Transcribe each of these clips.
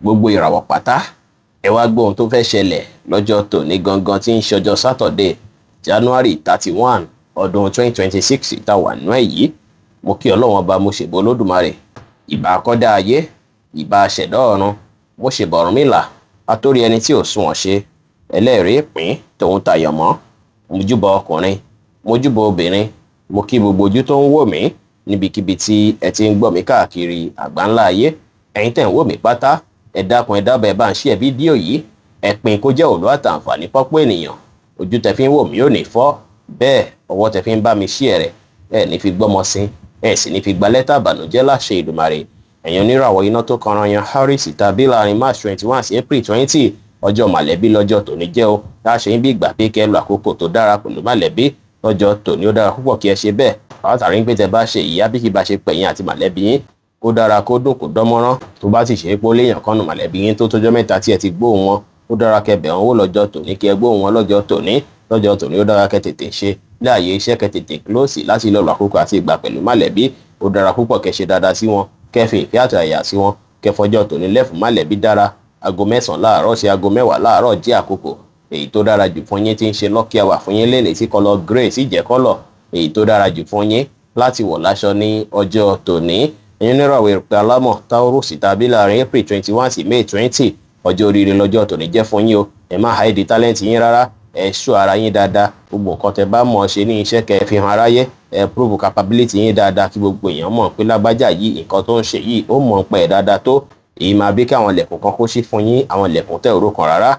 gbogbo ìràwọ̀ pátá ẹ wá gbọ́ ohun tó fẹ́ ṣẹlẹ̀ lọ́jọ́ tòní gangan tí ń ṣọjọ́ Saturday January 31 ọdún 2026 tá wà nínú ẹ̀ yìí. Mo kí Ọlọ́run ọba, mo ṣèbà Olódùmarè, ìbà akọ́dá ayé, ìbà aṣẹ̀dá ọ̀run, mo ṣèbà Ọ̀rúnmìlà atórí ẹni tí ò sunwọ̀n ṣe, ẹlẹ́rìí ìpín tòun tayọ̀mọ́, mo júbà ọkùnrin, mo júbà obìnrin, mo kí gbogbo ojú tó ń wò mí níbikíbi tí ẹ ti ń gbọ́ mi káàkiri àgbáńlá ayé. Ẹ̀yin tẹ̀ ń wò mí pátá, ẹ dákun ẹ dábàá ẹ bá ń share fídíò yìí, ẹ pín kó jẹ́ òòlù àtàǹfààní fọ́pọ̀ ènìyàn. Ojú tẹ fi ń wò mí ò ní fọ́, bẹ́ẹ̀ ọwọ́ tẹ fi ń bá mi share rẹ̀ ẹ ní fi gbọ́mọ sí, ẹ sì ní fi gba lẹ́tà ìbànújẹ́ láṣẹ Èdùmàrè. Ẹ̀yin oníràwọ̀ iná tó kanran yan Harris tàbí láàrin March 21 sí April 20 ọjọ́ mọ̀lẹ́bí lọ́jọ́ tòní jẹ́ o. Láṣẹ ń bí ìgbà pé kẹ́ ẹ lo àkókò tó dára pẹ̀lú mọ̀lẹ́bí lọ́jọ́ tòní, ó dára púpọ̀ kí ẹ ṣe bẹ́ẹ̀. Látàrí pé tẹ bá ṣe ìyá bí kì bá ṣe pẹ̀yìn àti mọ̀lẹ́bí yín, ó dára kó dùn kó dánmọ́rán. Tó bá sì ṣe é pé ó léèyàn kan nù mọ̀lẹ́bí yín tó tójọ́ mẹ́ta tí ẹ ti gbóhùn wọn, ó dára kẹ́ bẹ̀ wọ́n wò lọ́jọ́ tòní, kí ẹ gbóhùn wọn lọ́jọ́ tòní. Lọ́jọ́ tòní ó dára kẹ́ tètè ṣe láàyè iṣẹ́, kẹ́ tètè close láti lọ lo àkókò àti ìgbà pẹ̀lú mọ̀lẹ́bí. Ó dára púpọ̀ kẹ́ ṣe dáadáa sí wọn, kẹ́ fi ìfẹ́ àti àyà sí wọn, kẹ́ fọjọ́ tòní lẹ́fún mọ̀lẹ́bí dára. Aago 9 láàárọ̀ sí aago 10 láàárọ̀ jẹ́ àkókò èyí tó dára jù fún yín tí ń ṣe lucky hour fún yín lẹ́nìí tí kọ́lọ̀ grey sì jẹ́ kọ́lọ̀ èyí tó dára jù fún yín láti wọ̀ láṣọ ní ọjọ́ tòní. Ẹ̀yin oníràwọ̀ ìrùpẹ̀ alámọ̀ Taurus tàbí láàrin April 21 sí May 20 ọjọ́ oríire lọ́jọ́ tòní jẹ́ fún yín o. Ẹ má hide talent yín rárá, ẹ ṣọ́ ara yín dáadáa. Gbogbo nǹkan tẹ bá mọ̀ ṣe ní iṣẹ́ kẹ́ fi hàn aráyé, ẹ prove capability yín dáadáa kí gbogbo èèyàn mọ̀ pé lágbájá yìí nǹkan tó ń ṣe yìí ó mọ̀ pẹ́ dáadáa tó. Èyí máa bí kí àwọn ilẹ̀kùn kan kó ṣí fún yín, àwọn ilẹ̀kùn tẹ́ òró kan rárá.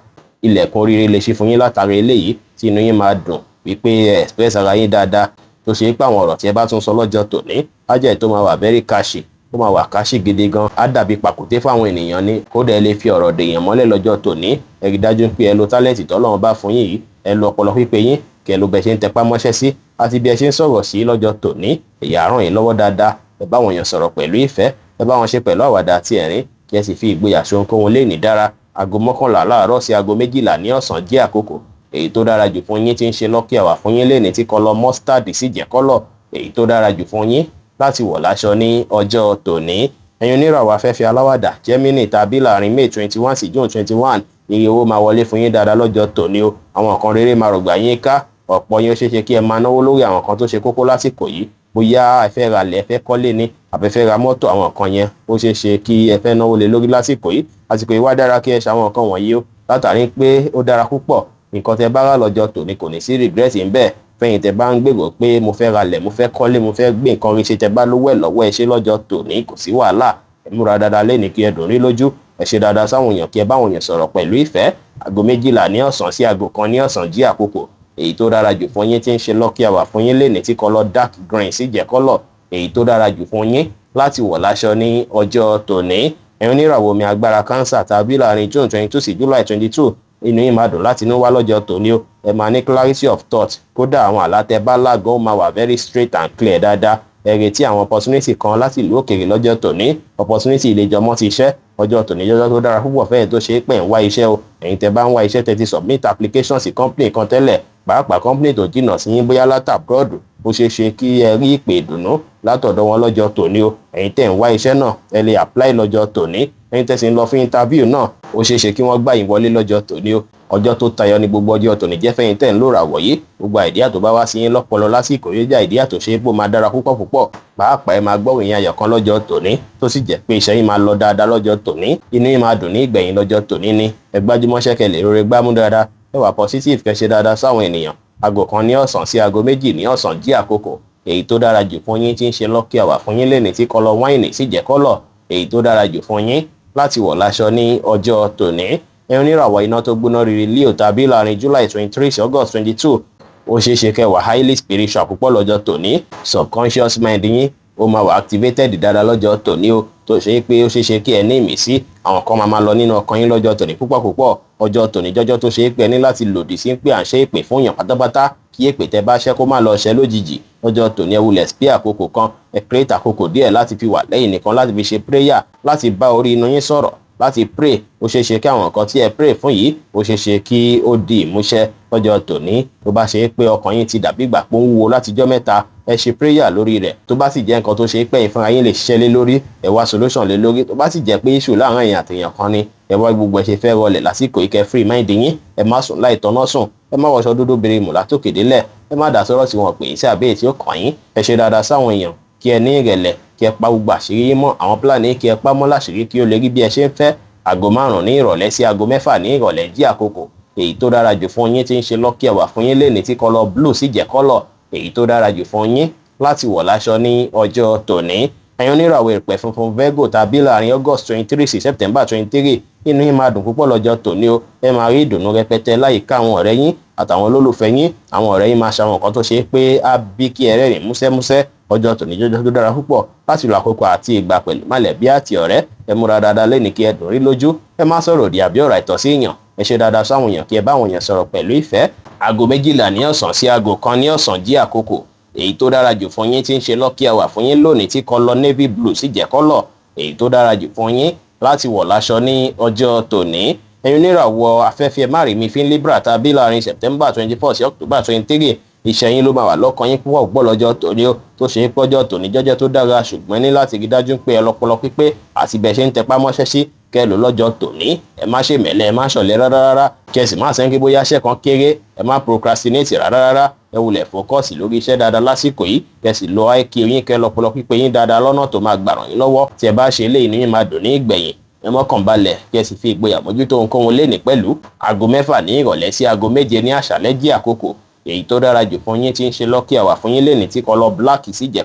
Ilẹ̀kùn oríire lè ṣí fún yín látàrí eléyìí tí inú yín máa dùn wípé ẹ express ara yín dáadáa, tó ṣe pé àwọn ọ̀rọ̀ tí ẹ bá tún sọ lọ́jọ́ tòní á jẹ́ tó máa wà very cashy, tó máa wà cashy gidi gan, á dàbí pàkúté fáwọn ènìyàn ní. Kódà ẹ lè fi ọ̀rọ̀ dèèyàn mọ́lẹ̀ lọ́jọ́ tòní. Ẹ rí dájú pé ẹ lo talent tọ́lọ́run bá fún yín yìí, ẹ lo ọpọlọ pípé yín, kẹ́ ẹ lo bẹ ṣe ń tẹpá mọ́ṣẹ́ sí àti bí ẹ ṣe ń sọ̀rọ̀ sí lọ́jọ́ tòní. Èyí á ràn yín lọ́wọ́ dáadáa. Ẹ bá wọn yàn sọ̀rọ̀ pẹ̀lú ìfẹ́, ẹ bá wọn ṣe pẹ̀lú àwàdà àti ẹ̀rín, kí ẹ sì fi ìgboyà ṣe ohunkóhun lè ní dára. Aago 11 láàárọ̀ sí aago 12 ní ọ̀sán jẹ́ àkókò èyí tó dára jù fún yín tí ń ṣe lucky hour fún yín lẹ́nìí tí kọ́lọ̀ mustard sì jẹ́ kọ́lọ̀ èyí tó dára jù fún yín láti wọ̀ láṣọ ní ọjọ́ tòní. Ẹ̀yin oníràwọ̀ afẹ́fẹ́ aláwàdà Gemini tàbí láàrin May 21 sí June 21 ire owó máa wọlé fún yín dáadáa lọ́jọ́ tòní o. Àwọn kan rere máa rọ̀gbà yín ká. Ọ̀pọ̀ yín ó ṣeéṣe kí ẹ máa náwó lórí àwọn kan tó ṣe kókó lásìkò yìí. Bóyá ẹ fẹ́ ra ilẹ̀, ẹ fẹ́ kọ́lé ní, àbí ẹ fẹ́ ra mọ́tò, àwọn kan yẹn ó ṣeéṣe kí ẹ fẹ́ náwó lé lórí lásìkò yìí. Àsìkò yìí wá dára kí ẹ ṣe àwọn nǹkan wọ̀nyí o, látàrí pé ó dára púpọ̀. Nǹkan tẹ bá rà lọ́jọ́ tòní kò ní sí regret ń bẹ́ẹ̀. Fẹ́yìn tẹ bá ń gbèrò pé mo fẹ́ ra ilẹ̀, mo fẹ́ kọ́lé, mo fẹ́ gbé nǹkan rí ṣe, tẹ bá lówó ẹ̀ lọ́wọ́ ẹ ṣe lọ́jọ́ tòní, kò sí wàhálà. Ẹ múra dáadáa lẹ́nìí kí ẹ dùn rí lójú, ẹ ṣe dáadáa sáwọn èèyàn, kí ẹ bá àwọn èèyàn sọ̀rọ̀ pẹ̀lú ìfẹ́. Aago 12 ní ọ̀sán sí aago 1 ní ọ̀sán jí àkókò èyí tó dára jù fún yín tí ń ṣe lucky hour fún yín lẹ́nìí tí kọ́lọ̀ dark green sì jẹ́ kọ́lọ̀ èyí tó dára jù fún yín láti wọ̀ láṣọ ní ọjọ́ tòní. Ẹ̀yin oníràwọ̀ omi agbára Cancer tàbí láàrin June 22 sí July 22 inú yín máa dùn láti inú wá lọ́jọ́ tòní o. Ẹ máa ní clarity of thought, kódà àwọn àlá tẹ bá lágàn ó máa wà very straight and clear dáadáa. Ẹ retí àwọn opportunity kan láti ìlú òkèèrè lọ́jọ́ tòní. Opportunity ilé jọmọ́ ti iṣẹ́ ọjọ́ tòní jọjọ́ tó dára púpọ̀ fẹ́yìn tó ṣe é pé ń wá iṣẹ́ o. Ẹ̀yin tẹ bá ń wá iṣẹ́ tẹ ti submit application sí company kan tẹ́lẹ̀, pàápàá company tó jìnnà sí yín bóyá láti abroad, ó ṣeé ṣe kí ẹ rí ìpè ìdùnnú látọ̀dọ̀ wọn lọ́jọ́ tòní o. Ẹ̀yin tẹ̀ ń wá iṣẹ́ náà ẹ lè apply lọ́jọ́ tòní. Ẹ̀yin tẹ̀ sì ń lọ fún interview náà, ó ṣeé ṣe kí wọ́n gbà yín wọlé lọ́jọ́ tòní o. Ọjọ́ tó tayọ ní gbogbo ọjọ́ tòní jẹ́ fẹ́yìn tẹ̀ ń lò ràwọ̀ yìí. Gbogbo àìdíà tó bá wá sí yín lọ́pọlọ lásìkò yóò jẹ́ àìdíà tó ṣe é pé ó máa dára púpọ̀ púpọ̀. Pàápàá ẹ máa gbọ́ ìyẹn ayọ̀ kan lọ́jọ́ tòní tó sì jẹ́ pé iṣẹ́ yín máa lọ dáadáa lọ́jọ́ tòní. Inú yín máa dùn ní ìgbẹ̀yìn lọ́jọ́ tòní ni. Ẹ gbájúmọ́ṣẹ́ kẹ́ lè rore gbámú dáadáa. Ẹ wà positive kẹ́ ṣe dáadáa sáwọn ènìyàn. Aago 1 ní ọ̀sán sí aago 2 ní ọ̀sán jí àkókò èyí tó dára jù fún yín tí ń ṣe lucky hour fún yín lẹ́nìí tí kọ́lọ̀ wáìnì sì jẹ́ kọ́lọ̀ èyí tó dára jù fún yín láti wọ̀ láṣọ ní ọjọ́ tòní. Ẹ̀yin oníràwọ̀ iná tó gbóná riri Leo tàbí láàrin July 23 sí August 22 ó ṣeé ṣe kẹ́ wà highly spiritual púpọ̀ lọ́jọ́ tòní. Subconscious mind yín ó máa wà activated dáadáa lọ́jọ́ tòní o, tó ṣe pé ó ṣeé ṣe kí ẹ ní ìmísí. Àwọn kan máa lọ nínú ọkàn yín lọ́jọ́ tòní púpọ̀ púpọ̀. Ọjọ́ tòní jọjọ́ tó ṣe pé ẹ ní láti lòdì sí pé à ń ṣe ìpè fún yàn pátápátá, kí èpè tẹ bá ṣẹ́ kó má lọ ṣẹ́ lójijì. Lọ́jọ́ tòní ẹ wulẹ̀ spare àkókò kan, ẹ create àkókò díẹ̀ láti fi wà lẹ́yìn nìkan, láti fi ṣe prayer, láti bá orí inú yín sọ̀rọ̀, láti pray. Ó ṣeé ṣe kí àwọn nǹkan tí ẹ pray fún yìí ó ṣeé ṣe kí ó di ìmúṣẹ lọ́jọ́ tòní. Tó bá ṣe pé ọkàn yín ti dàbí ìgbà pé ó ń wúwo látijọ́ mẹ́ta, ẹ ṣe prayer lórí rẹ̀. Tó bá sì jẹ́ nǹkan tó ṣe pé ẹ̀yin fúnra yín lè ṣiṣẹ́ lé lórí, ẹ wá solution lé lórí. Tó bá sì jẹ́ pé issue láàárín ẹ̀yin àtèèyàn kan ni, ẹ wá gbogbo ẹ ṣe fẹ́ rọlẹ̀ lásìkò yìí, kẹ́ free mind yín, ẹ má sùn láì tọ́nà sùn, ẹ má wọṣọ dúdú birimù látòkè délẹ̀, ẹ má dá sọ́rọ̀ tí wọ́n pè é sí àbẹ́yẹ tí ó kàn yín. Ẹ ṣe dáadáa sáwọn èèyàn, kí ẹ ní ìrẹ̀lẹ̀, kí ẹ pa gbogbo àṣírí yín mọ́, àwọn pílánì kí ẹ pa mọ́ láṣìírí kí ó lè rí bí ẹ ṣe ń fẹ́. Aago 5 ní ìrọ̀lẹ́ sí aago 6 ní ìrọ̀lẹ́ jí àkókò èyí tó dára jù fún yín tí ń ṣe lucky hour fún yín lénìí tí kọ́lọ̀ blue sì jẹ́ kọ́lọ̀ èyí tó dára jù fún yín láti wọ̀ láṣọ ní ọjọ́ tòní. Ẹ̀yin oníràwọ̀ ìpẹ́ funfun Virgo tàbí láàrin August 23 sí September 23, inú yín máa dùn púpọ̀ lọ́jọ́ tòní o. Ẹ máa rí ìdùnnú rẹpẹtẹ láyìíká àwọn ọ̀rẹ́ yín àtàwọn olólùfẹ́ yín. Àwọn ọ̀rẹ́ yín máa ṣàwọn nǹkan tó ṣe pé á bí kí ẹ rẹ́rìn músẹ́músẹ́. Ọjọ́ tòní jọjọ́ tó dára púpọ̀ láti lo àkókò àti ìgbà pẹ̀lú mọ̀lẹ́bí àti ọ̀rẹ́. Ẹ múra dáadáa lẹ́ni kí ẹ dùn rí lójú. Ẹ má sọ̀rọ̀ òdì àbí ọ̀rọ̀ àìtọ́ sí èèyàn. Ẹ ṣe dáadáa sáwọn èèyàn kí ẹ bá àwọn èèyàn sọ̀rọ̀ pẹ̀lú ìfẹ́. Aago 12 ní ọ̀sán sí aago 1 ní ọ̀sán jí àkókò èyí tó dára jù fún yín tí ń ṣe lucky hour fún yín lónìí tí kọ́lọ̀ navy blue sì jẹ́ kọ́lọ̀ èyí tó dára jù fún yín láti wọ̀ láṣọ ní ọjọ́ tòní. Ẹ̀yin oníràwọ̀ afẹ́fẹ́ márìmí fín Libra tàbí láàrin September 24 sí October 23, iṣẹ́ yín ló máa wà lọ́kàn yín púpọ̀ gbọ́ lọ́jọ́ tòní ó tó ṣe é pọ́jọ́ tòní jẹ́jẹ́ tó dára, ṣùgbọ́n ní láti rí dájú pé ọlọ́pọlọ pípé àti bẹ́ẹ̀ ṣe ń tẹpá mọ́ṣẹ́ sí kẹ́ lò lọ́jọ́ tòní. Ẹ má ṣe mẹ́lẹ̀, ẹ má ṣọ̀lẹ rárá, kí ẹ sì má sẹ́ńkì bóyá iṣẹ́ kan kéré, ẹ má procrastinate rárá. Ẹ wulẹ̀ fókọ̀sì lórí iṣẹ́ dáadáa lásìkò yìí, kẹ́ sì lo IQ yín kẹ́ lọ́pọlọ pípé yín dáadáa lọ́nà tó máa gbà ràn yín lọ́wọ́. Tí ẹ bá ṣe eléyìí ní yín máa dùn ní ìgbẹ̀yìn. Ẹ mọ́kàn balẹ̀ kí ẹ sì fi ìgboyà mójútó ohunkóhun lénìí pẹ̀lú. Aago 6 ní ìrọ̀lẹ́ sí aago 7 ní àṣálẹ́ jí àkókò èyí tó dára jù fún yín tí ń ṣe lucky hour fún yín lénìí tí kọ́lọ̀ black sì jẹ́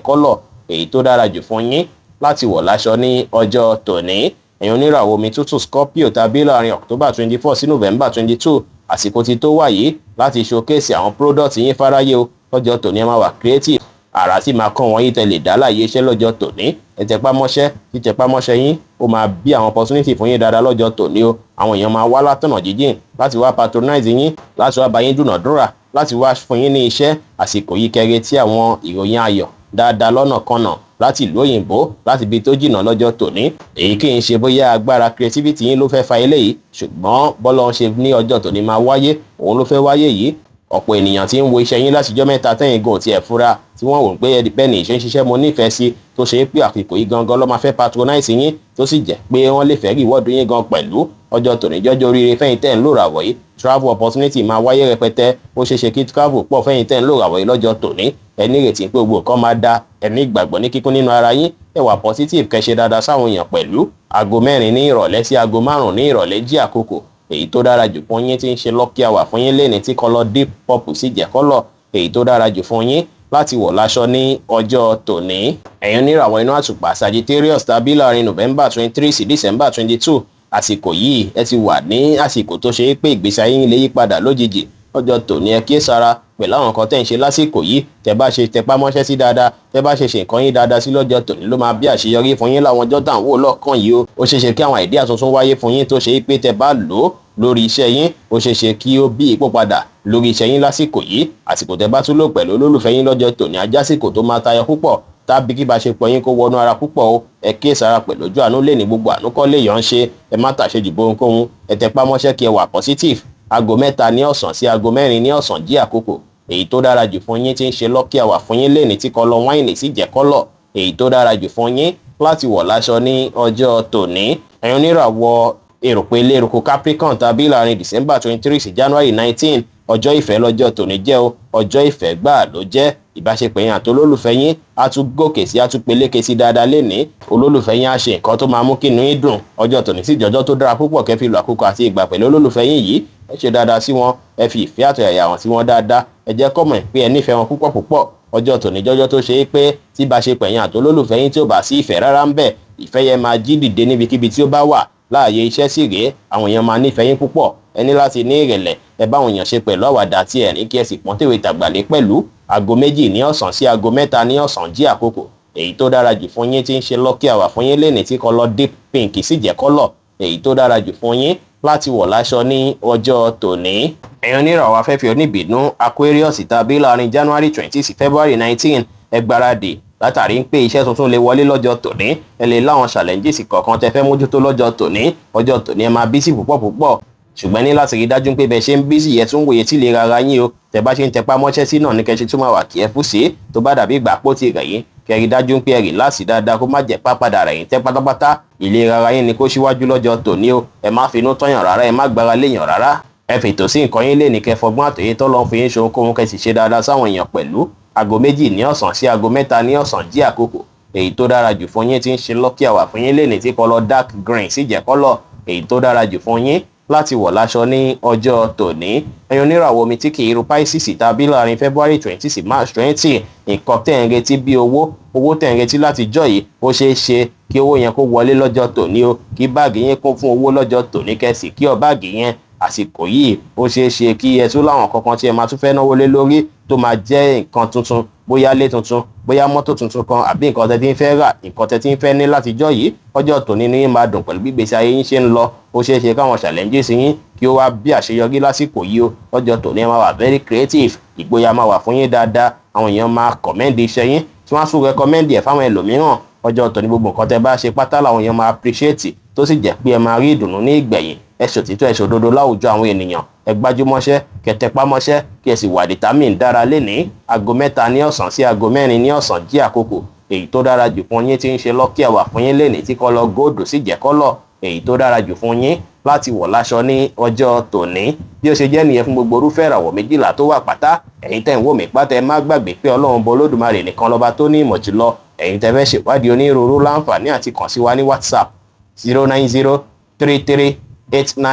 kọ́lọ̀ èyí tó dára jù fún yín láti wọ̀ láṣọ ní ọjọ́ tòní. Ẹ̀yin oníràwọ̀ omi tútù Scorpio tàbí láàrin October 24 sí November 22, àsìkò ti tó wáyé láti showcase àwọn product yín fáráyé o. Lọ́jọ́ tòní ẹ máa wà creative, àrà sì máa kàn wọ́n yín tẹ̀lé dá láàyè iṣẹ́ lọ́jọ́ tòní. Ẹ tẹpá mọ́ṣẹ́, títẹpá mọ́ṣẹ́ yín ó máa bí àwọn opportunity fún yín dáadáa lọ́jọ́ tòní o. Àwọn èèyàn máa wá látọ̀nà jíjìn láti wá patronize yín, láti wá bá yín dúnàdúrà, láti wá fún yín ní iṣẹ́. Àsìkò yìí kẹrẹ tí àwọn ìròyìn ayọ̀ dáadáa lọ́nà kanà láti ìlú òyìnbó láti ibi tó jìnnà lọ́jọ́ tòní. Èyí kì í ṣe bóyá agbára creativity yín ló fẹ́ fa eléyìí, ṣùgbọ́n bọ́lá ń ṣe ní ọjọ́ tòní máa wáyé, òun ló fẹ́ wáyé yìí. Ọ̀pọ̀ ènìyàn tí ń wo iṣẹ́ yín látijọ́ mẹ́ta tẹ́yìn gan tí ẹ̀ fura tí wọ́n wò pé bẹ́ẹ̀ ni ìṣe ń ṣiṣẹ́ mo nífẹ̀ẹ́ sí tó ṣe é pé àsìkò yìí gangan ló máa fẹ́ patronize yín tó sì jẹ́ pé wọ́n lè fẹ́ rí ìwọ́dù yín gan pẹ̀lú. Ọjọ́ tòní jọjọ́ oríire fẹ́yìn tẹ́ ń lò ràwọ̀ yìí, travel opportunity máa wáyé rẹpẹtẹ. Ó ṣeé ṣe kí travel pọ̀ fẹ́yìn tẹ́ ń lò ràwọ̀ yìí lọ́jọ́ tòní. Ẹ ní ìrètí pé gbogbo nǹkan máa dá, ẹ ní ìgbàgbọ́ ní kíkún nínú ara yín, ẹ wà positive kẹ́ ṣe dáadáa sáwọn èèyàn pẹ̀lú. Aago 4 ní ìrọ̀lẹ́ sí aago 5 ní ìrọ̀lẹ́ jí àkókò èyí tó dára jù fún yín tí ń ṣe lucky hour fún yín lénìí tí kọ́lọ̀ deep purple sì jẹ́ kọ́lọ̀ èyí tó dára jù fún yín láti wọ̀ láṣọ ní ọjọ́ tòní. Ẹ̀yin oníràwọ̀ inú àtùpà Sagittarius tàbí láàrin November 23 sí December 22, àsìkò yìí ẹ ti wà ní àsìkò tó ṣe é pé ìgbésí ayé yín lè yí padà lójijì. Ọjọ́ tòní ẹ kíyèsára pẹ̀lú àwọn nǹkan tẹ́ ń ṣe lásìkò yìí. Tẹ́ bá ṣe tẹpá mọ́ṣẹ́ sí dáadáa, tẹ́ bá ṣe nǹkan yín dáadáa sí lọ́jọ́ tòní ló máa bí àṣeyọrí fún yín láwọn ọjọ́ tàn wò lọ́kàn yìí o. Ó ṣeéṣe kí àwọn idea tuntun wáyé fún yín tó ṣe é pé tẹ́ bá lò ó lórí iṣẹ́ yín, ó ṣeéṣe kí ó bí ipò padà lórí iṣẹ́ yín lásìkò yìí. Àsìkò tẹ́ bá tún lò pẹ̀lú olólùfẹ́ yín lọ́jọ́ tòní ajásìkò tó máa tayọ púpọ̀ tàbí kí ìbáṣepọ̀ yín kó wọnú ara púpọ̀ o. Ẹ kíyèsára pẹ̀lú ojú àánú lé ní gbogbo àánú kọ́ lè yàn ṣe. Ẹ má tàṣejù bóhunkóhun, ẹ tẹpá mọ́ṣẹ́ kí ẹ wà positive. Aago 3 ní ọ̀sán sí aago 4 ní ọ̀sán jí àkókò èyí tó dára jù fún yín tí ń ṣe lucky hour fún yín lénìí tí kọ́lọ̀ wáìnì sì jẹ́ kọ́lọ̀ èyí tó dára jù fún yín láti wọ̀ láṣọ ní ọjọ́ tòní. Ẹ̀yin oníràwọ̀ èròpè eléruku Capricorn tàbí láàrin December 23 sí January 19, ọjọ́ ìfẹ́ lọ́jọ́ tòní jẹ́ o. Ọjọ́ ìfẹ́ gbà ló jẹ́. Ìbáṣepọ̀ yín àti olólùfẹ́ yín á tún gòkè sí, á tún peléke sí dáadáa lénìí. Olólùfẹ́ yín á ṣe nǹkan tó máa mú kí inú yín dùn. Ọjọ́ tòní sì jọjọ́ tó dára púpọ̀ kẹ́ fi lo àkókò àti ìgbà pẹ̀lú olólùfẹ́ yín yìí. Ẹ ṣe dáadáa sí wọn, ẹ fi ìfẹ́ àtọ̀yàyà wọn sí wọn dáadáa. Ẹ jẹ́ kó mọ̀ pé ẹ nífẹ̀ẹ́ wọn púpọ̀ púpọ̀. Ọjọ́ tòní jọjọ́ tó ṣe é pé tí ìbáṣepọ̀ yín àti olólùfẹ́ yín tí ò bá sí ìfẹ́ rárá ń bẹ, ìfẹ́ yẹn máa jí dìde níbikíbi tí ó bá wà. Láàyè iṣẹ́ sì rèé, àwọn èèyàn máa nífẹ̀ẹ́ yín púpọ̀. Ẹ ní láti ní ìrẹ̀lẹ̀, ẹ bá àwọn èèyàn ṣe pẹ̀lú àwàdà tí ẹ ní kí ẹ sì pọ́n tèwe tàgbàlé pẹ̀lú. Aago 2 ní ọ̀sán sí aago 3 ní ọ̀sán jí àkókò èyí tó dára jù fún yín tí ń ṣe lucky hour fún yín lénìí tí kọ́lọ̀ deep pink sì jẹ́ kọ́lọ̀ èyí tó dára jù fún yín láti wọ̀ láṣọ ní ọjọ́ tòní. Ẹ̀yin oníràwọ̀ afẹ́fẹ́ oníbìnú Aquarius tàbí láàrin January 20 sí February 19, ẹ gbáradì látàrí pé iṣẹ́ tuntun lè wọlé lọ́jọ́ tòní. Ẹ lè láwọn challenges kọ̀ọ̀kan tẹ́ fẹ́ mójútó lọ́jọ́ tòní. Ọjọ́ tòní ẹ máa busy púpọ̀ púpọ̀. ṣùgbọ́n ní láti rí dájú pé bẹ́ẹ̀ ṣe ń bísí yẹn tún wòye tí lè rárá yín o tẹ́ bá ṣe ń tẹpá mọ́ṣẹ́ sí náà ní kẹ́ṣe tún máa wà kí ẹ fún sí tó bá dàbí ìgbà pò tí rẹ̀ yín kẹ́rí dájú pé ẹ rìláàsì dáadáa kó má jẹ́ pápádà rẹ̀ yín tẹ́ pátápátá ìlera ara yín ni kó síwájú lọ́jọ́ tòní o ẹ má finú tọ́yàn rárá ẹ má gbára léèyàn rárá ẹ fètò sí nǹkan yín lè ní kẹ́ fọgbọ́n àtòyé tó lọ́n fi yín ṣohun kóhun kẹ́ sì ṣe dáadáa sáwọn èèyàn pẹ̀lú aago 2 ní ọ̀sán sí aago 3 ní ọ̀sán jí àkókò èyí tó dára jù fún yín tí ń ṣe lucky hour fún yín lè ní tí kọ́lọ̀ dark green sì jẹ́ kọ́lọ̀ èyí tó dára jù fún yín láti wọ̀ láṣọ ní ọjọ́ tòní ẹ̀yin oníràwọ̀ omi tí kì í ru Pisces tàbí láàrin February 20 sí March 20 nǹkan tẹ̀ ń retí bí owó tẹ̀ ń retí láti jọ yìí ó ṣeé ṣe kí owó yẹn kó wọlé lọ́jọ́ tòní o kí báàgì yẹn kún fún owó lọ́jọ́ tòní kẹ́sì kí ọ báàgì yẹn àsìkò yìí ó ṣeé ṣe kí ẹ tún láwọn kankan tí ẹ máa tún fẹ́ náwó lé lórí tó máa jẹ́ nǹkan tuntun bóyá ilé tuntun bóyá mọ́tò tuntun kan àbí nǹkan tẹ́ tí ń fẹ́ rà nǹkan tẹ́ tí ń fẹ́ ní látijọ́ yìí ọjọ́ tòní ní máa dùn pẹ̀lú bí ìgbésí ayé yín ṣe ń lọ ó ṣeé ṣe káwọn challenges yín kí ó wá bí àṣeyọrí lásìkò yìí o ọjọ́ tòní máa wà very creative ìgboyà máa wà fún yín dáadáa àwọn èèyàn máa comment iṣẹ́ yín tí wọ́n á tún recommend ẹ̀ fáwọn ẹlòmíràn ọjọ́ tòní gbogbo nǹkan tẹ́ bá ṣe pátá làwọn èèyàn máa appreciate tó sì jẹ́ pé ẹ máa rí ìdùnnú ní ìgbẹ̀yìn ẹ ṣòtítọ́ ẹ ṣòdodo láwùjọ àwọn ènìyàn ẹ gbájúmọ́ṣẹ́ kẹ́ tẹpámọ́ṣẹ́ kí ẹ sì wà determine dára lénìí aago 3 ní ọ̀sán sí aago 4 ní ọ̀sán jí àkókò èyí tó dára jù fún yín tí ń ṣe lucky hour fún yín lénìí tí kọ́lọ̀ góòdù sì jẹ́ kọ́lọ̀ èyí tó dára jù fún yín láti wọ̀ láṣọ ní ọjọ́ tòní bí ó ṣe jẹ́ nìyẹn fún gbogbo orúfẹ́ ìràwọ̀ 12 tó wà pátá ẹ̀yin tẹ́ ń wò mí pátá ẹ má gbàgbé pé Ọlọ́run bọ Olódùmarè nìkan lọ́ba tó ní ìmọ̀ jùlọ ẹ̀yin tẹ́ fẹ́ ṣèwádìí onírúurú láǹfààní àti kàn sí wa ní WhatsApp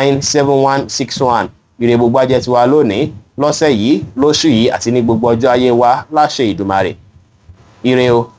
09033897161 ire gbogbo ajẹ́ tiwa lónìí lọ́sẹ̀ yìí lóṣù yìí àti ní gbogbo ọjọ́ ayé wa láṣẹ Ìdùmarè ire o.